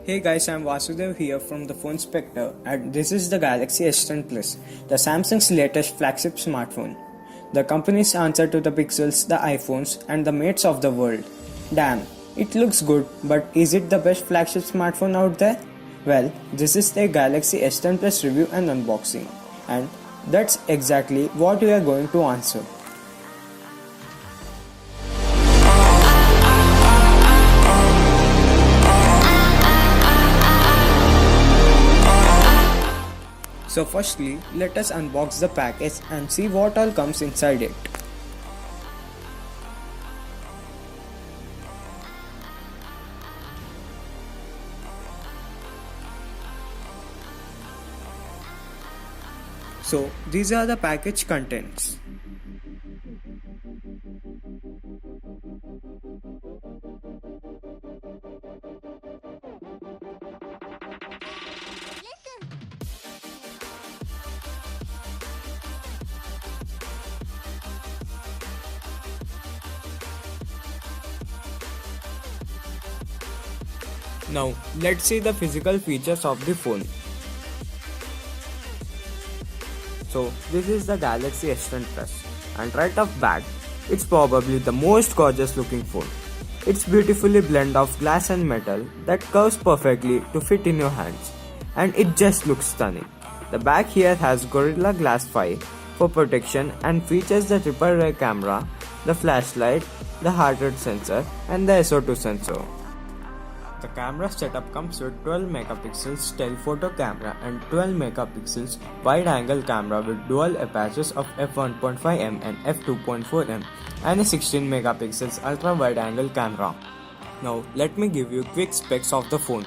Hey guys, I'm Vasudev here from the Phone Spectre, and this is the Galaxy S10 Plus, the Samsung's latest flagship smartphone. The company's answer to the Pixels, the iPhones, and the mates of the world. Damn, it looks good, but is it the best flagship smartphone out there? Well, this is the Galaxy S10 Plus review and unboxing, and that's exactly what we are going to answer. So firstly, let us unbox the package and see what all comes inside it. So these are the package contents. Now, let's see the physical features of the phone. So, this is the Galaxy S10 Plus, and right off bat, it's probably the most gorgeous looking phone. It's beautifully blend of glass and metal that curves perfectly to fit in your hands, and it just looks stunning. The back here has Gorilla Glass 5 for protection and features the triple rear camera, the flashlight, the heart rate sensor, and the SO2 sensor. The camera setup comes with 12 megapixels telephoto camera and 12 megapixels wide-angle camera with dual apertures of f1.5mm and f2.4mm and a 16 megapixels ultra-wide-angle camera. Now let me give you quick specs of the phone.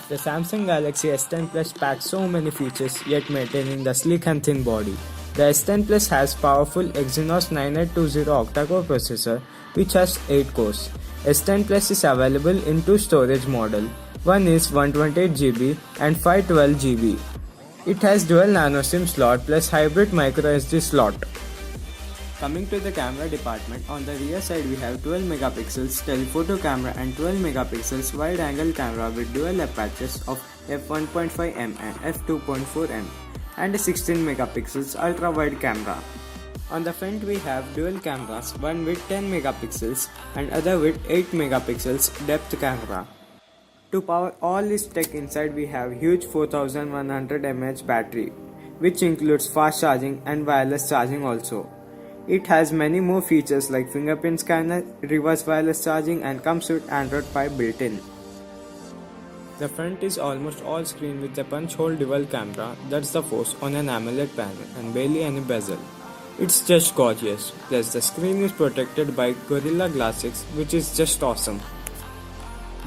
The Samsung Galaxy S10 Plus packs so many features yet maintaining the sleek and thin body. The S10 Plus has powerful Exynos 9820 octa-core processor which has 8 cores. S10 Plus is available in two storage models. One is 128GB and 512GB. It has dual nano SIM slot plus hybrid microSD slot. Coming to the camera department, on the rear side we have 12 megapixels telephoto camera and 12 megapixels wide angle camera with dual apertures of f1.5mm and f2.4mm and a 16 megapixels ultra wide camera. On the front we have dual cameras, one with 10 megapixels and other with 8 megapixels depth camera. To power all this tech inside we have huge 4100 mAh battery, which includes fast charging and wireless charging also. It has many more features like fingerprint scanner, reverse wireless charging and comes with Android 5 built-in. The front is almost all screen with a punch hole dual camera, that's the force on an AMOLED panel and barely any bezel. It's just gorgeous, plus the screen is protected by Gorilla Glass 6 which is just awesome.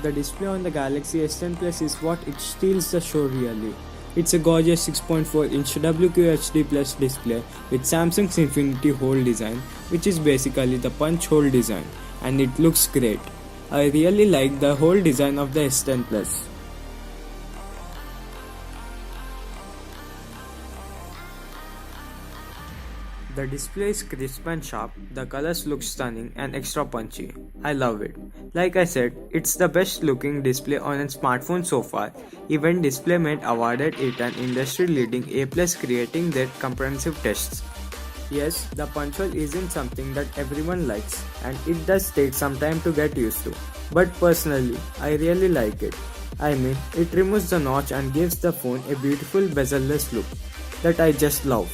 The display on the Galaxy S10 Plus is what it steals the show really. It's a gorgeous 6.4-inch WQHD Plus display with Samsung's infinity hole design which is basically the punch hole design and it looks great. I really like the whole design of the S10 Plus. The display is crisp and sharp, the colors look stunning and extra punchy. I love it. Like I said, it's the best looking display on a smartphone so far. Even DisplayMate awarded it an industry leading A+ creating their comprehensive tests. Yes, the punch hole isn't something that everyone likes and it does take some time to get used to. But personally, I really like it. I mean, it removes the notch and gives the phone a beautiful bezel-less look that I just love.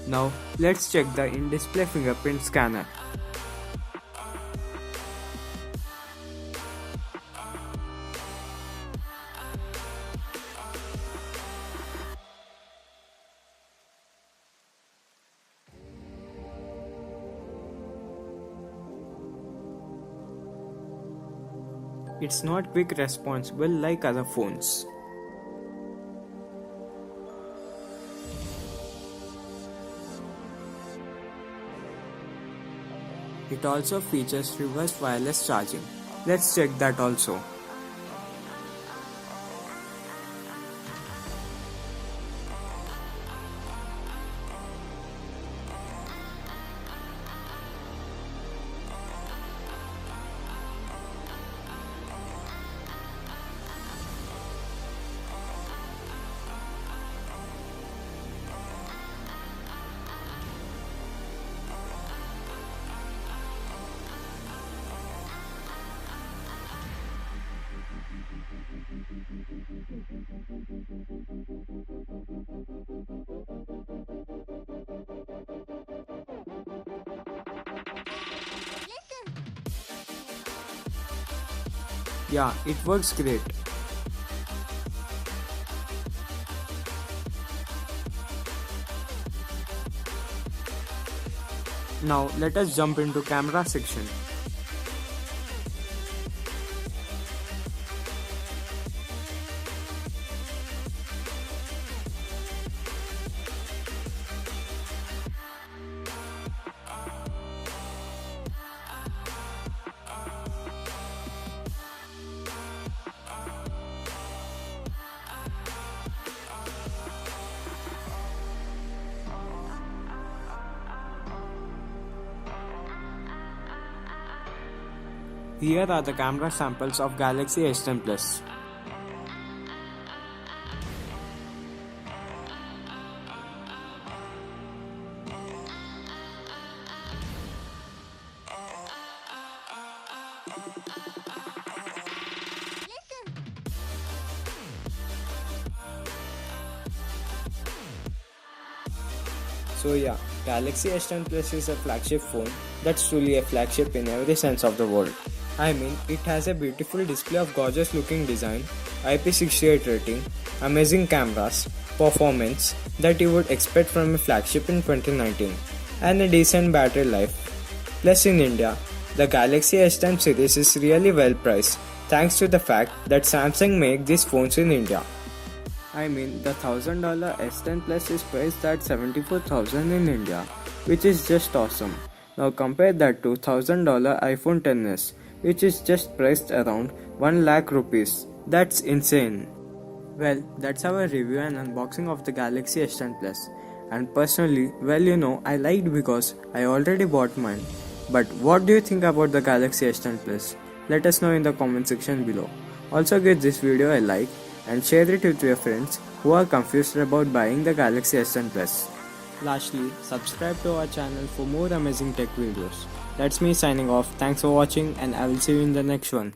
Now let's check the in-display fingerprint scanner. It's not quick responsible like other phones. It also features reverse wireless charging. Let's check that also. Yeah, it works great. Now let us jump into camera section. Here are the camera samples of Galaxy S10 Plus. So yeah, Galaxy S10 Plus is a flagship phone that's truly a flagship in every sense of the word. I mean, it has a beautiful display of gorgeous looking design, IP68 rating, amazing cameras, performance that you would expect from a flagship in 2019, and a decent battery life. Plus in India, the Galaxy S10 series is really well priced thanks to the fact that Samsung make these phones in India. I mean, the $1000 S10 Plus is priced at $74,000 in India, which is just awesome. Now compare that to $1000 iPhone XS, which is just priced around 1 lakh rupees. That's insane. Well, that's our review and unboxing of the Galaxy S10 Plus. And personally, I liked because I already bought mine. But what do you think about the Galaxy S10 Plus? Let us know in the comment section below. Also give this video a like and share it with your friends who are confused about buying the Galaxy S10 Plus. Lastly, subscribe to our channel for more amazing tech videos. That's me signing off. Thanks for watching and I will see you in the next one.